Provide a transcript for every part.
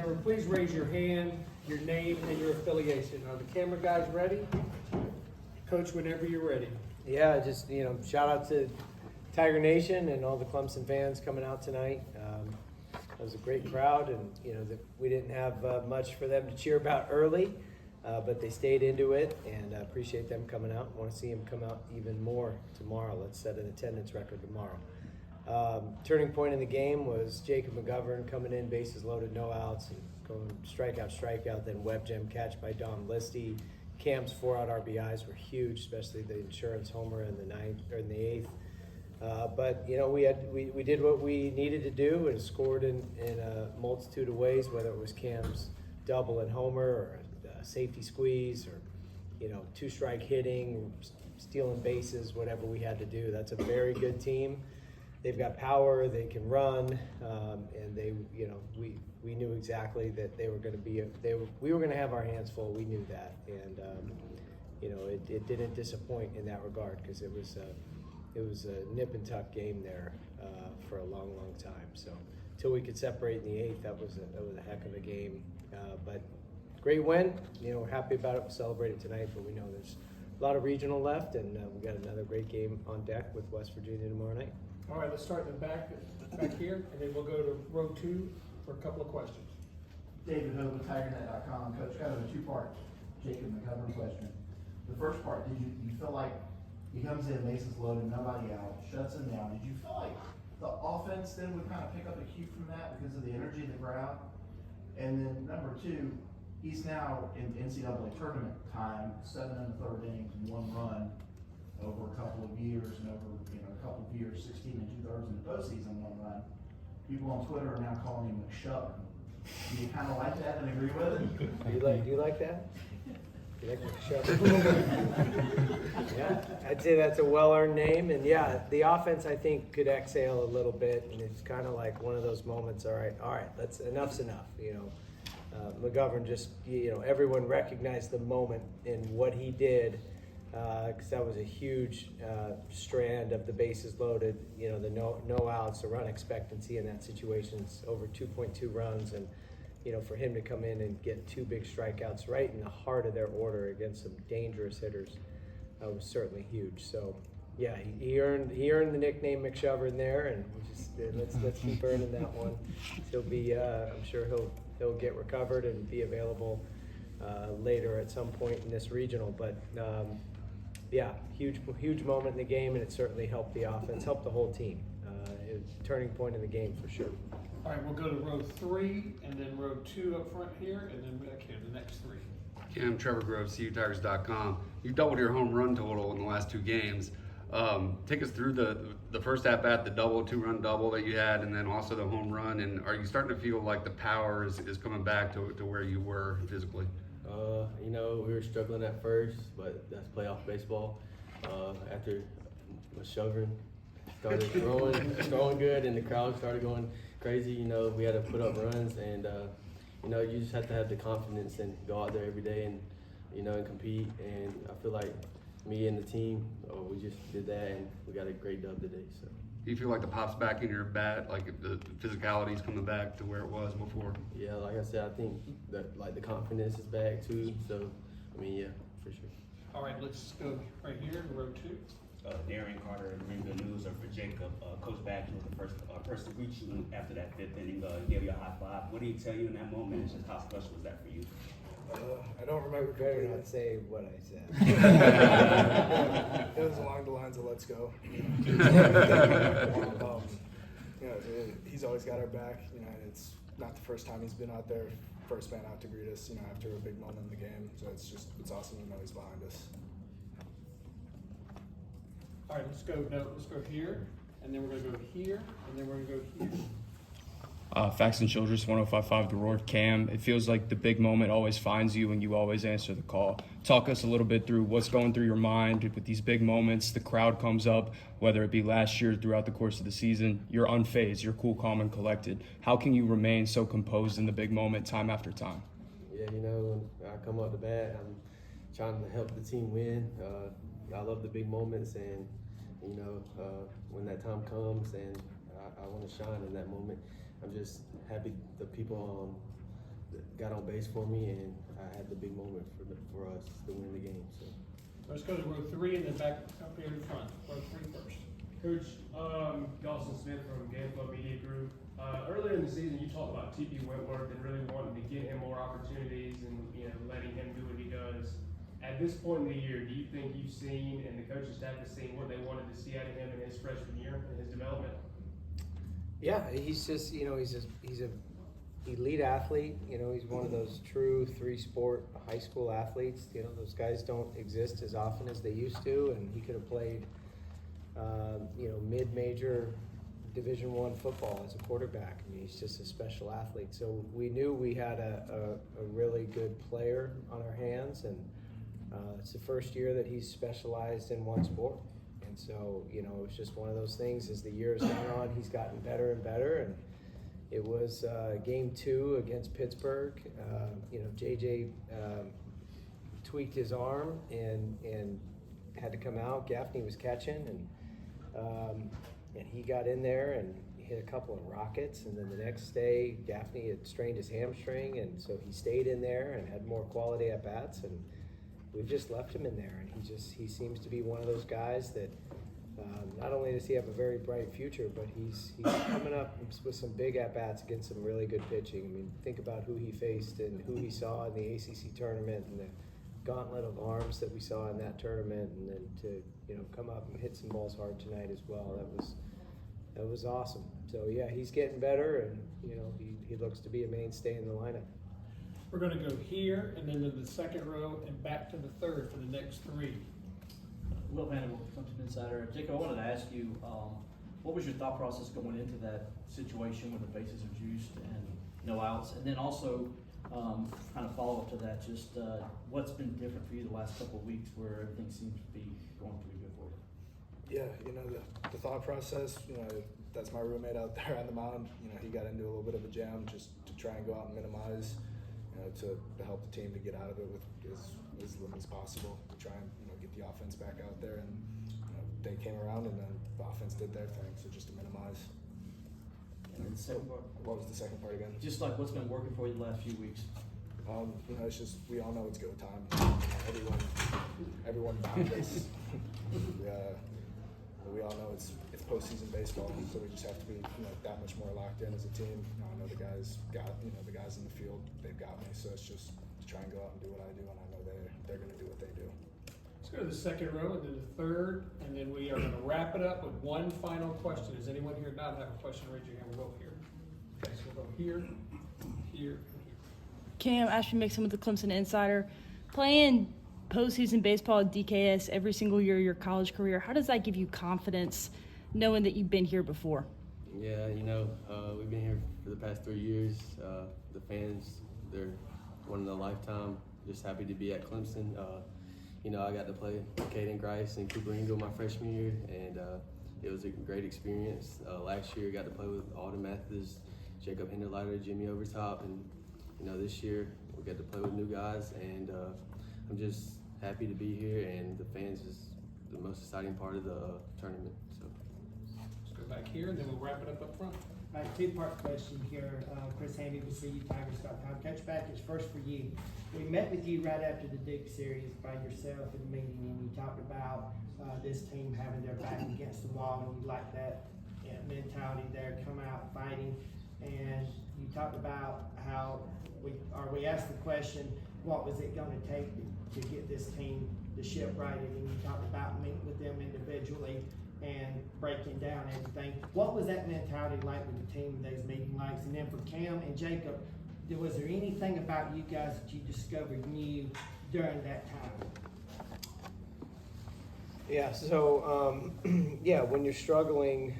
member, please raise your hand, your name, and your affiliation. Are the camera guys ready? Coach, whenever you're ready. Yeah, just, shout out to Tiger Nation and all the Clemson fans coming out tonight. It was a great crowd, and, we didn't have much for them to cheer about early, but they stayed into it, and I appreciate them coming out. I want to see them come out even more tomorrow. Let's set an attendance record tomorrow. Turning point in the game was Jacob McGovern coming in, bases loaded, no outs, and going strikeout, then web gem catch by Dom Listy. Cam's 4-out RBIs were huge, especially the insurance homer in the eighth. But we did what we needed to do and scored in a multitude of ways, whether it was Cam's double and homer or a safety squeeze or two-strike hitting, stealing bases, whatever we had to do. That's a very good team. They've got power, they can run, and we knew exactly that they were going to be we were going to have our hands full. We knew that, and it didn't disappoint in that regard because it was a nip and tuck game there for a long time. So until we could separate in the eighth, that was a heck of a game. But great win. We're happy about it. We'll celebrate it tonight, but we know there's a lot of regional left, and we got another great game on deck with West Virginia tomorrow night. All right, let's start in the back here, and then we'll go to row 2 for a couple of questions. David Hope with TigerNet.com. Coach, kind of a two-part Jacob McGovern question. The first part, did you feel like he comes in, bases loaded, nobody out, shuts him down? Did you feel like the offense then would kind of pick up a cue from that because of the energy of the crowd? And then number 2, he's now in NCAA tournament time, 7 in the third inning, 1 run over a couple of years, and over a couple of years, 16 2/3 in the postseason, 1 run. People on Twitter are now calling him McShovin. Do you kind of like that and agree with it? Do you like that? You like McShovin? Yeah, I'd say that's a well-earned name, and yeah, the offense I think could exhale a little bit, and it's kind of like one of those moments. All right, enough's enough. McGovern just, everyone recognized the moment in what he did. Because that was a huge strand of the bases loaded, the no outs, the run expectancy in that situation is over 2.2 runs, and for him to come in and get 2 big strikeouts right in the heart of their order against some dangerous hitters was certainly huge. So yeah, he earned the nickname McShovin there, and we just let's keep earning that one. He'll be I'm sure he'll get recovered and be available later at some point in this regional, but. Yeah, huge moment in the game, and it certainly helped the offense, helped the whole team. It was a turning point in the game for sure. All right, we'll go to row 3, and then row 2 up front here, and then back here, the next 3. Cam, Trevor Grove, CUTigers.com. You doubled your home run total in the last 2 games. Take us through the first at bat, the 2-run double that you had, and then also the home run. And are you starting to feel like the power is coming back to where you were physically? We were struggling at first, but that's playoff baseball. After McGovern started throwing good, and the crowd started going crazy, we had to put up runs, and you just have to have the confidence and go out there every day and and compete. And I feel like me and the team, we just did that, and we got a great dub today. So. Do you feel like the pop's back in your bat, like the physicality's coming back to where it was before? Yeah, like I said, I think that the confidence is back too. So, yeah, for sure. All right, let's go right here to row 2. Darian Carter, Ringo News, or for Jacob. Coach Bakich was the first person to reach you after that 5th inning. He gave you a high five. What did he tell you in that moment? And just how special was that for you? I don't remember. Better not say what I said. It was along the lines of "Let's go." He's always got our back. It's not the first time he's been out there. First man out to greet us. After a big moment in the game. So it's awesome to know he's behind us. All right, let's go here, and then we're gonna go here, and then we're gonna go here. Facts and Childress, 105.5 The Roar. Cam, it feels like the big moment always finds you and you always answer the call. Talk us a little bit through what's going through your mind with these big moments. The crowd comes up, whether it be last year throughout the course of the season. You're unfazed, you're cool, calm, and collected. How can you remain so composed in the big moment time after time? Yeah, when I come up to bat, I'm trying to help the team win. I love the big moments, and when that time comes and I want to shine in that moment. I'm just happy the people got on base for me, and I had the big moment for us to win the game. So. Let's go to row 3 and then back up here in front. Row 3 first. Coach, Dawson Smith from Game Club Media Group. Earlier in the season, you talked about T.P. Wentworth and really wanting to get him more opportunities and letting him do what he does. At this point in the year, do you think you've seen and the coaching staff has seen what they wanted to see out of him in his freshman year and his development? Yeah, he's just he's a elite athlete. He's one of those true 3-sport high school athletes. Those guys don't exist as often as they used to, and he could have played mid-major Division I football as a quarterback. I mean, he's just a special athlete. So we knew we had a really good player on our hands, and it's the first year that he's specialized in one sport. And so, it was just one of those things. As the years gone on, he's gotten better and better. And it was game 2 against Pittsburgh. JJ tweaked his arm and had to come out. Gaffney was catching, and he got in there and hit a couple of rockets. And then the next day, Gaffney had strained his hamstring, and so he stayed in there and had more quality at bats. And we've just left him in there, and he seems to be one of those guys that not only does he have a very bright future, but he's coming up with some big at bats against some really good pitching. I mean, think about who he faced and who he saw in the ACC tournament and the gauntlet of arms that we saw in that tournament, and then to come up and hit some balls hard tonight as well. That was awesome. So yeah, he's getting better, and he looks to be a mainstay in the lineup. We're going to go here and then to the second row and back to the third for the next 3. Will Vanderbilt, Clemson Insider. Jacob, I wanted to ask you, what was your thought process going into that situation where the bases are juiced and no outs? And then also, kind of follow up to that, just what's been different for you the last couple of weeks where everything seems to be going pretty good for you? Yeah, the thought process, that's my roommate out there on the mound. He got into a little bit of a jam just to try and go out and minimize, to help the team to get out of it with as little as possible, to try and get the offense back out there. And they came around, and then the offense did their thing, so just to minimize. And then the second part, What was the second part again? just like what's been working for you the last few weeks? It's just, we all know it's go time. Everyone bound us. We all know it's postseason baseball, so we just have to be that much more locked in as a team. I know the guys the guys in the field, they've got me, so it's just to try and go out and do what I do, and I know they're going to do what they do. Let's go to the second row and then the third, and then we are going to wrap it up with one final question. Does anyone here not have a question? Raise your hand. We'll go here. Okay, so we'll go here, here, and here. Cam, Ashby Mixon with the Clemson Insider. Playing postseason baseball at DKS every single year of your college career, how does that give you confidence knowing that you've been here before? Yeah, we've been here for the past 3 years. The fans, they're one in a lifetime. Just happy to be at Clemson. I got to play Caden Grice and Cooper Ingle my freshman year, and it was a great experience. Last year, I got to play with Alden Mathis, Jacob Hinderleiter, Jimmy Overtop, and this year we got to play with new guys, and I'm just happy to be here, and the fans is the most exciting part of the tournament. So Let's go back here, and then we'll wrap it up front. All right, 2-part question here. Chris Haney with CUTigers.com. Coach Bakich, first for you. We met with you right after the Duke series by yourself in the meeting, and you talked about this team having their back against the wall, and you like that mentality there, come out fighting. And you talked about how we asked the question, what was it going to take to get this team the ship righted? And you talked about meeting with them individually and breaking down everything. What was that mentality like with the team, those meeting likes? And then for Cam and Jacob, was there anything about you guys that you discovered new during that time? Yeah, so when you're struggling,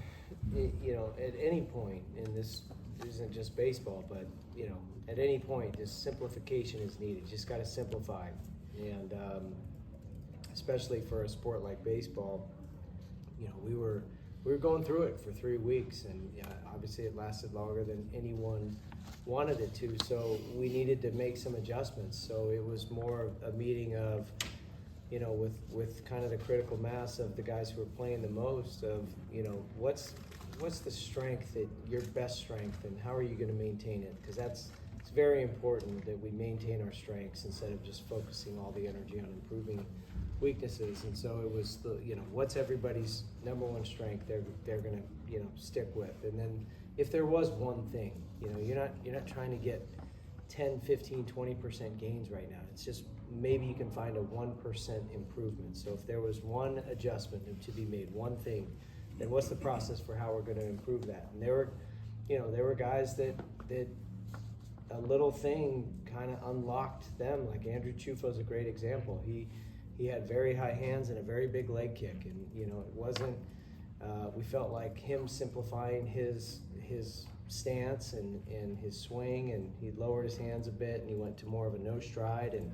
at any point, and this isn't just baseball, but at any point, just simplification is needed. You just got to simplify, and especially for a sport like baseball, we were going through it for 3 weeks, and obviously it lasted longer than anyone wanted it to. So we needed to make some adjustments. So it was more a meeting of, with kind of the critical mass of the guys who were playing the most of, what's the strength, that your best strength, and how are you going to maintain it? Because it's very important that we maintain our strengths instead of just focusing all the energy on improving weaknesses. And so it was the, what's everybody's number one strength they're gonna, stick with. And then if there was one thing, you're not trying to get 10, 15, 20% gains right now. It's just maybe you can find a 1% improvement. So if there was one adjustment to be made, one thing, then what's the process for how we're going to improve that? And there were guys that a little thing kind of unlocked them. Like Andrew Chufo's a great example. He had very high hands and a very big leg kick, and it wasn't. We felt like him simplifying his stance and his swing, and he lowered his hands a bit, and he went to more of a no stride, and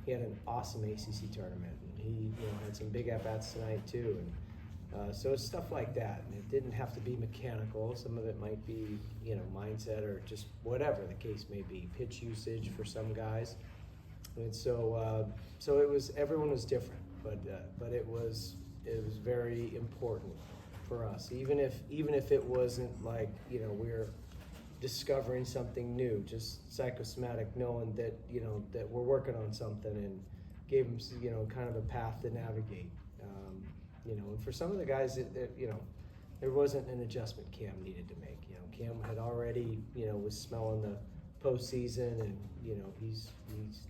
he had an awesome ACC tournament. And he had some big at-bats tonight too, and so it's stuff like that. And it didn't have to be mechanical. Some of it might be mindset or just whatever the case may be, pitch usage for some guys. And so it was, everyone was different, but it was very important for us, even if it wasn't like we're discovering something new, just psychosomatic, knowing that that we're working on something, and gave them kind of a path to navigate. And for some of the guys there wasn't an adjustment Cam needed to make. Cam had already was smelling the postseason, and he's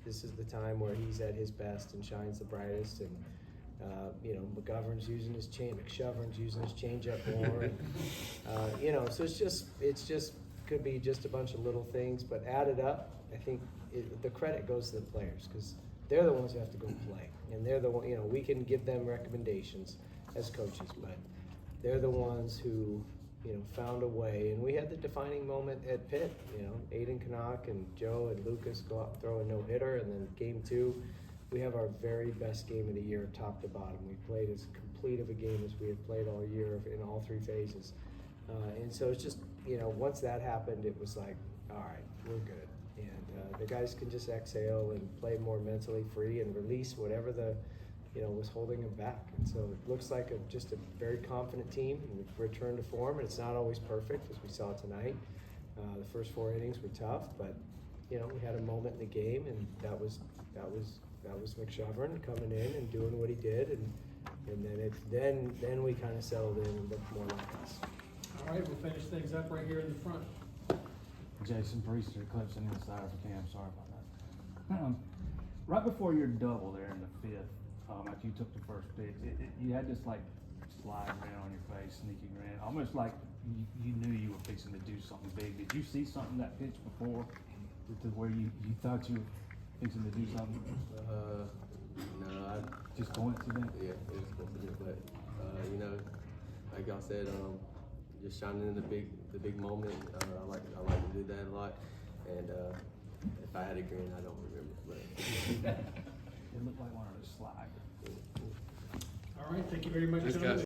this is the time where he's at his best and shines the brightest. And McGovern's using his McShovern's using his changeup more. And, so it's just could be just a bunch of little things, but added up, I think the credit goes to the players, because they're the ones who have to go play, and they're the one. We can give them recommendations as coaches, but they're the ones who found a way. And we had the defining moment at Pitt. Aiden Canuck and Joe and Lucas go out and throw a no-hitter, and then game 2. We have our very best game of the year, top to bottom. We played as complete of a game as we had played all year in all 3 phases. And so it's just, once that happened, it was like, all right, we're good. And the guys can just exhale and play more mentally free and release whatever was holding them back. And so it looks like just a very confident team, and we've returned to form. And it's not always perfect, as we saw tonight. The first 4 innings were tough, but we had a moment in the game, and that was McGovern coming in and doing what he did, and then we kind of settled in and looked more like us. All right, we'll finish things up right here in the front. Jason Priester, Clemson Insider for Cam. Sorry about that. Right before your double there in the 5th, after you took the first pitch, you had this like slide grin on your face, sneaky grin, almost like you knew you were fixing to do something big. Did you see something that pitch before to where you thought you were fixing to do something? No, Just coincidence? yeah, it was coincidence, but like y'all said, just shining in the big moment. I like to do that a lot, and if I had a grin, I don't remember, but It looked like one of those slides. All right, thank you very much, Thanks, gentlemen. guys.